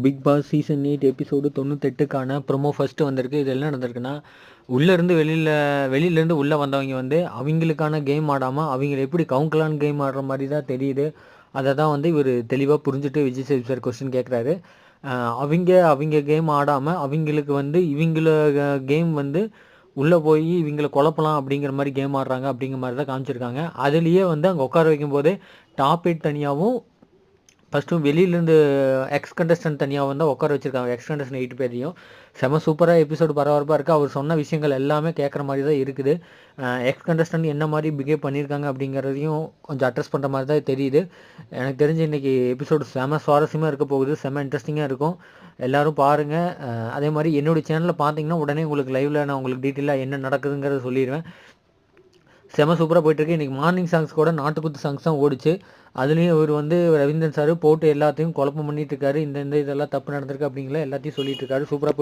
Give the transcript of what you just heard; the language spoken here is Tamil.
பிக் பாஸ் சீசன் 8 எபிசோடு 98க்கான ப்ரொமோ ஃபர்ஸ்ட்டு வந்திருக்கு. இது என்ன நடந்திருக்குன்னா, உள்ளேருந்து வெளியிலேருந்து உள்ளே வந்தவங்க வந்து அவங்களுக்கான கேம் ஆடாமல் அவங்கள எப்படி கவுங்கலான கேம் ஆடுற மாதிரி தான் தெரியுது. அதை தான் வந்து இவர் தெளிவாக புரிஞ்சுட்டு விஜய் சேதுபதி சார் கொஸ்டின் கேட்குறாரு. அவங்க கேம் ஆடாமல் அவங்களுக்கு வந்து இவங்கள கேம் வந்து உள்ளே போய் இவங்கள குழப்பலாம் அப்படிங்கிற மாதிரி கேம் ஆடுறாங்க அப்படிங்கிற மாதிரி தான் காமிச்சிருக்காங்க. அதுலேயே வந்து அங்கே உட்கார வைக்கும்போதே டாப் 8 தனியாகவும் ஃபஸ்ட்டு வெளியிலேருந்து எக்ஸ் கண்டஸ்டன்ட் தனியாக வந்து உட்கார வச்சுருக்காங்க. எக்ஸ் கண்டஸ்டன்ட் 8 பேரையும் செம சூப்பராக எபிசோடு பரபரப்பாக இருக்குது. அவர் சொன்ன விஷயங்கள் எல்லாமே கேட்குற மாதிரி தான் இருக்குது. எக்ஸ் கண்டஸ்டன்ட் என்ன மாதிரி பிஹேவ் பண்ணியிருக்காங்க அப்படிங்கிறதையும் கொஞ்சம் அட்ரஸ் பண்ணுற மாதிரி தான் தெரியுது. எனக்கு தெரிஞ்சு இன்றைக்கி எபிசோடு செம சுவாரஸ்யமாக இருக்க போகுது. செம இன்ட்ரெஸ்டிங்காக இருக்கும். எல்லோரும் பாருங்கள். அதே மாதிரி என்னுடைய சேனலில் பார்த்தீங்கன்னா உடனே உங்களுக்கு லைவில் நான் உங்களுக்கு டீட்டெயிலாக என்ன நடக்குதுங்கிறத சொல்லிடுவேன். செம சூப்பராக போயிட்டுருக்கு. இன்றைக்கி மார்னிங் சாங்ஸ் கூட நாட்டுக்குத்து சாங்ஸ் தான் ஓடிச்சு. அதுலேயும் இவர் வந்து ரவீந்திரன் சார் போட்டு எல்லாத்தையும் குழப்பம் பண்ணிட்டு இருக்காரு. இந்த இதெல்லாம் தப்பு நடந்திருக்கு அப்படிங்கிற எல்லாத்தையும் சொல்லிட்டு இருக்காரு. சூப்பராக